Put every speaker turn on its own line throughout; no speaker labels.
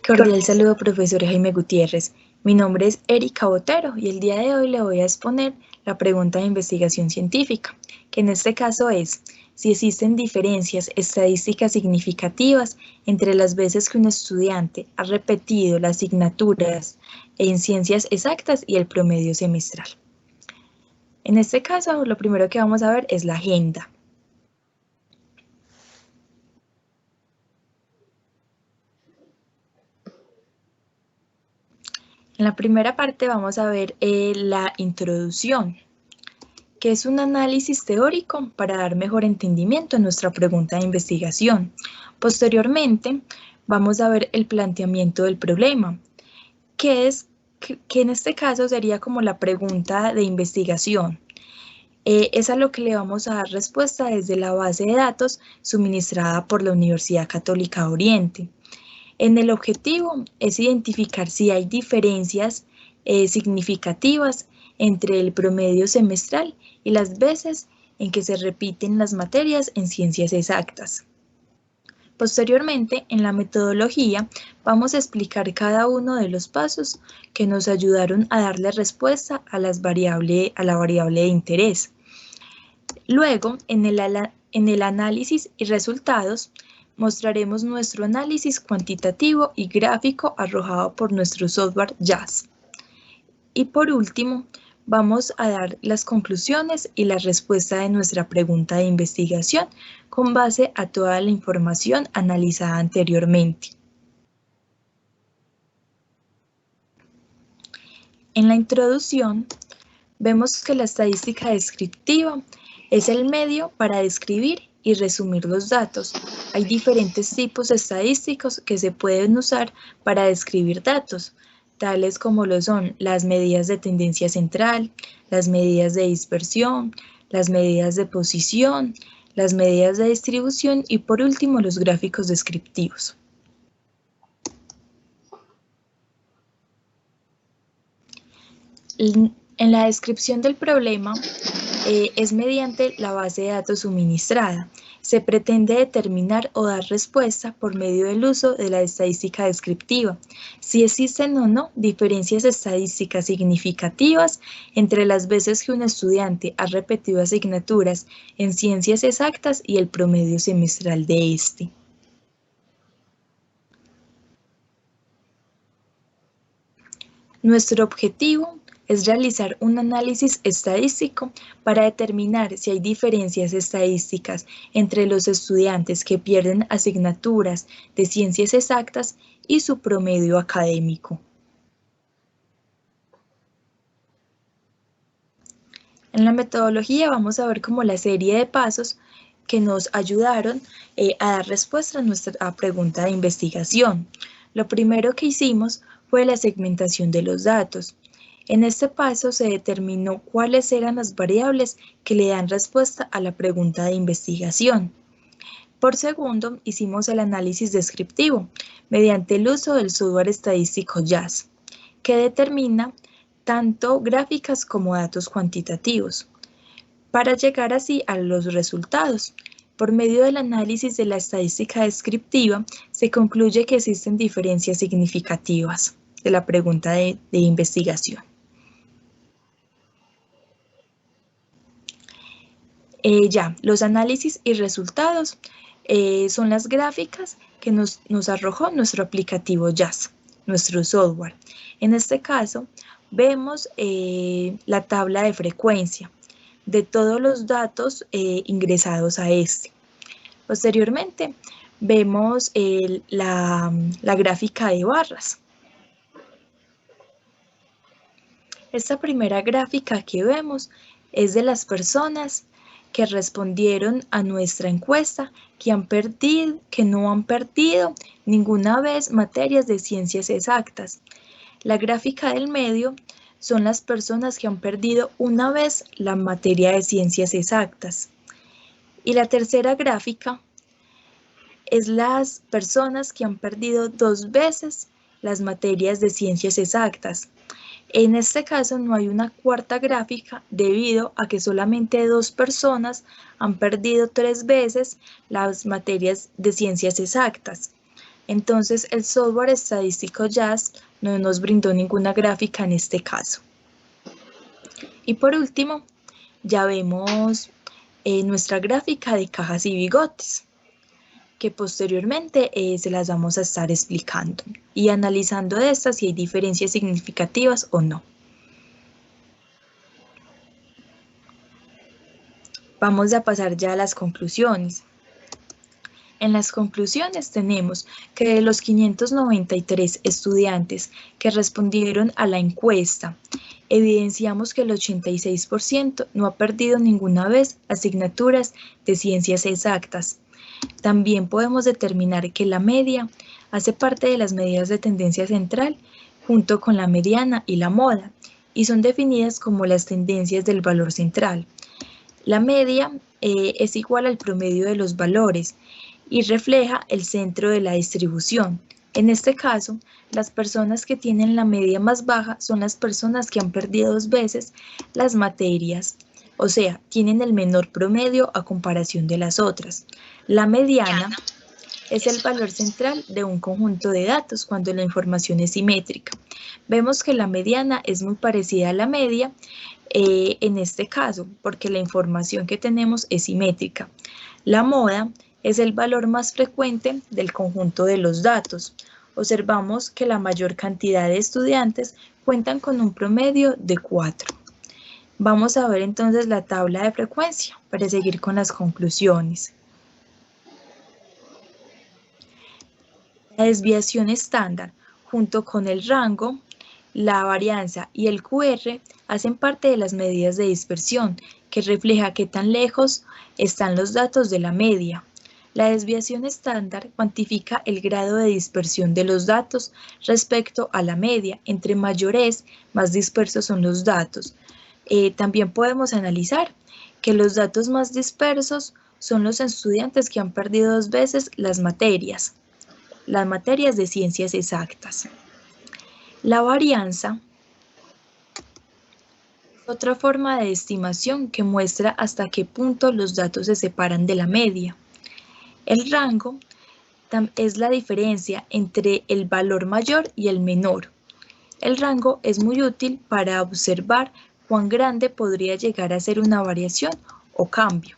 Cordial saludo, profesor Jaime Gutiérrez. Mi nombre es Erika Botero y el día de hoy le voy a exponer la pregunta de investigación científica, que en este caso es si existen diferencias estadísticas significativas entre las veces que un estudiante ha repetido las asignaturas en ciencias exactas y el promedio semestral. En este caso, lo primero que vamos a ver es la agenda. En la primera parte vamos a ver la introducción, que es un análisis teórico para dar mejor entendimiento a nuestra pregunta de investigación. Posteriormente, vamos a ver el planteamiento del problema, que en este caso sería como la pregunta de investigación. Es a lo que le vamos a dar respuesta desde la base de datos suministrada por la Universidad Católica de Oriente. En el objetivo es identificar si hay diferencias significativas entre el promedio semestral y las veces en que se repiten las materias en ciencias exactas. Posteriormente, en la metodología, vamos a explicar cada uno de los pasos que nos ayudaron a darle respuesta a la variable de interés. Luego, en el análisis y resultados, mostraremos nuestro análisis cuantitativo y gráfico arrojado por nuestro software JASP. Y por último, vamos a dar las conclusiones y la respuesta de nuestra pregunta de investigación con base a toda la información analizada anteriormente. En la introducción, vemos que la estadística descriptiva es el medio para describir y resumir los datos. Hay diferentes tipos estadísticos que se pueden usar para describir datos, tales como lo son las medidas de tendencia central, las medidas de dispersión, las medidas de posición, las medidas de distribución y por último los gráficos descriptivos. En la descripción del problema es mediante la base de datos suministrada. Se pretende determinar o dar respuesta por medio del uso de la estadística descriptiva, si existen o no diferencias estadísticas significativas entre las veces que un estudiante ha repetido asignaturas en ciencias exactas y el promedio semestral de este. Nuestro objetivo es realizar un análisis estadístico para determinar si hay diferencias estadísticas entre los estudiantes que pierden asignaturas de ciencias exactas y su promedio académico. En la metodología vamos a ver como la serie de pasos que nos ayudaron a dar respuesta a nuestra pregunta de investigación. Lo primero que hicimos fue la segmentación de los datos. En este paso se determinó cuáles eran las variables que le dan respuesta a la pregunta de investigación. Por segundo, hicimos el análisis descriptivo mediante el uso del software estadístico JASP, que determina tanto gráficas como datos cuantitativos, para llegar así a los resultados. Por medio del análisis de la estadística descriptiva, se concluye que existen diferencias significativas de la pregunta de investigación. Los análisis y resultados son las gráficas que nos arrojó nuestro aplicativo JASP, nuestro software. En este caso, vemos la tabla de frecuencia de todos los datos ingresados a este. Posteriormente, vemos la gráfica de barras. Esta primera gráfica que vemos es de las personas que respondieron a nuestra encuesta que no han perdido ninguna vez materias de ciencias exactas. La gráfica del medio son las personas que han perdido una vez la materia de ciencias exactas. Y la tercera gráfica es las personas que han perdido 2 veces las materias de ciencias exactas. En este caso no hay una cuarta gráfica debido a que solamente 2 personas han perdido 3 veces las materias de ciencias exactas. Entonces, el software estadístico JASP no nos brindó ninguna gráfica en este caso. Y por último, ya vemos nuestra gráfica de cajas y bigotes, que posteriormente se las vamos a estar explicando y analizando de estas si hay diferencias significativas o no. Vamos a pasar ya a las conclusiones. En las conclusiones tenemos que de los 593 estudiantes que respondieron a la encuesta, evidenciamos que el 86% no ha perdido ninguna vez asignaturas de ciencias exactas. También podemos determinar que la media hace parte de las medidas de tendencia central junto con la mediana y la moda, y son definidas como las tendencias del valor central. La media es igual al promedio de los valores y refleja el centro de la distribución. En este caso, las personas que tienen la media más baja son las personas que han perdido 2 veces las materias, o sea, tienen el menor promedio a comparación de las otras. La mediana es el valor central de un conjunto de datos cuando la información es simétrica. Vemos que la mediana es muy parecida a la media en este caso, porque la información que tenemos es simétrica. La moda es el valor más frecuente del conjunto de los datos. Observamos que la mayor cantidad de estudiantes cuentan con un promedio de 4. Vamos a ver entonces la tabla de frecuencia para seguir con las conclusiones. La desviación estándar junto con el rango, la varianza y el QR hacen parte de las medidas de dispersión, que refleja qué tan lejos están los datos de la media. La desviación estándar cuantifica el grado de dispersión de los datos respecto a la media. Entre mayor es, más dispersos son los datos. También podemos analizar que los datos más dispersos son los estudiantes que han perdido 2 veces las materias de ciencias exactas. La varianza es otra forma de estimación que muestra hasta qué punto los datos se separan de la media. El rango es la diferencia entre el valor mayor y el menor. El rango es muy útil para observar cuán grande podría llegar a ser una variación o cambio.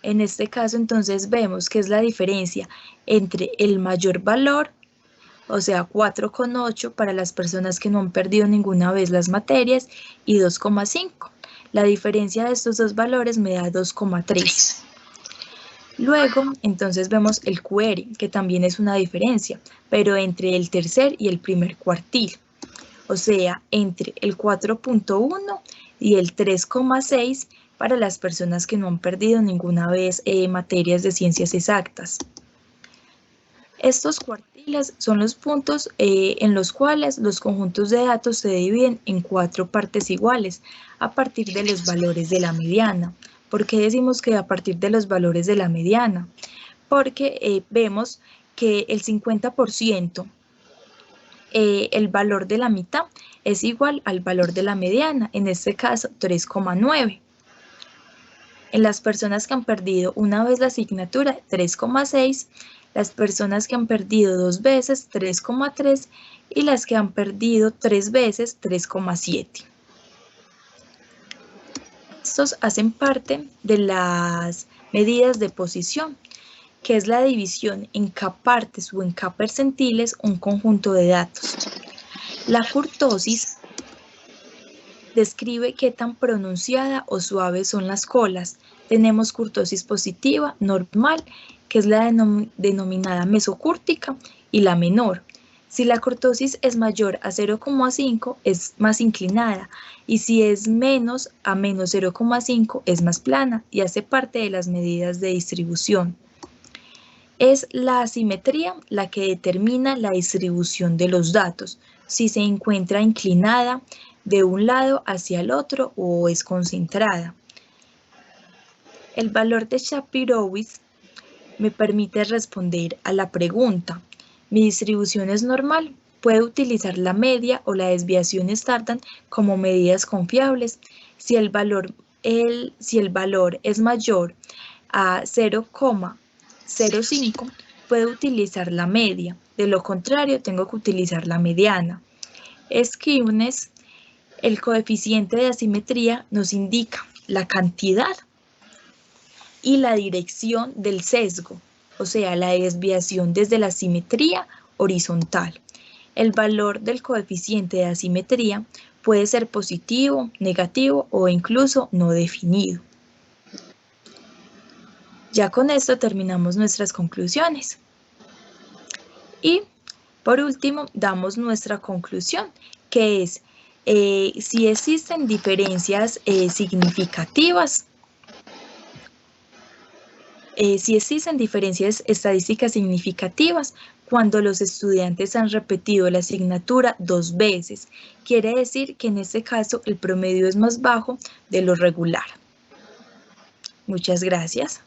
En este caso, entonces, vemos que es la diferencia entre el mayor valor, o sea, 4,8 para las personas que no han perdido ninguna vez las materias, y 2,5. La diferencia de estos dos valores me da 2,3. Luego, entonces vemos el QR, que también es una diferencia, pero entre el tercer y el primer cuartil. O sea, entre el 4,1 y el 3,6 para las personas que no han perdido ninguna vez materias de ciencias exactas. Estos cuartiles son los puntos en los cuales los conjuntos de datos se dividen en 4 partes iguales a partir de los valores de la mediana. ¿Por qué decimos que a partir de los valores de la mediana? Porque vemos que el 50%, el valor de la mitad es igual al valor de la mediana, en este caso 3,9. En las personas que han perdido una vez la asignatura, 3,6, las personas que han perdido 2 veces, 3,3, y las que han perdido 3 veces, 3,7. Estos hacen parte de las medidas de posición, que es la división en K-partes o en K-percentiles un conjunto de datos. La kurtosis describe qué tan pronunciada o suave son las colas. Tenemos kurtosis positiva, normal, que es la denominada mesocúrtica, y la menor. Si la kurtosis es mayor a 0,5 es más inclinada, y si es menos a menos 0,5 es más plana y hace parte de las medidas de distribución. Es la asimetría la que determina la distribución de los datos, si se encuentra inclinada de un lado hacia el otro o es concentrada. El valor de Shapirowitz me permite responder a la pregunta: ¿mi distribución es normal? Puedo utilizar la media o la desviación estándar como medidas confiables. Si el valor es mayor a 0,05, puedo utilizar la media. De lo contrario, tengo que utilizar la mediana. Skewness, el coeficiente de asimetría, nos indica la cantidad y la dirección del sesgo, o sea, la desviación desde la simetría horizontal. El valor del coeficiente de asimetría puede ser positivo, negativo o incluso no definido. Ya con esto terminamos nuestras conclusiones. Y por último, damos nuestra conclusión, que es si existen diferencias significativas, si existen diferencias estadísticas significativas cuando los estudiantes han repetido la asignatura 2 veces. Quiere decir que en este caso el promedio es más bajo de lo regular. Muchas gracias.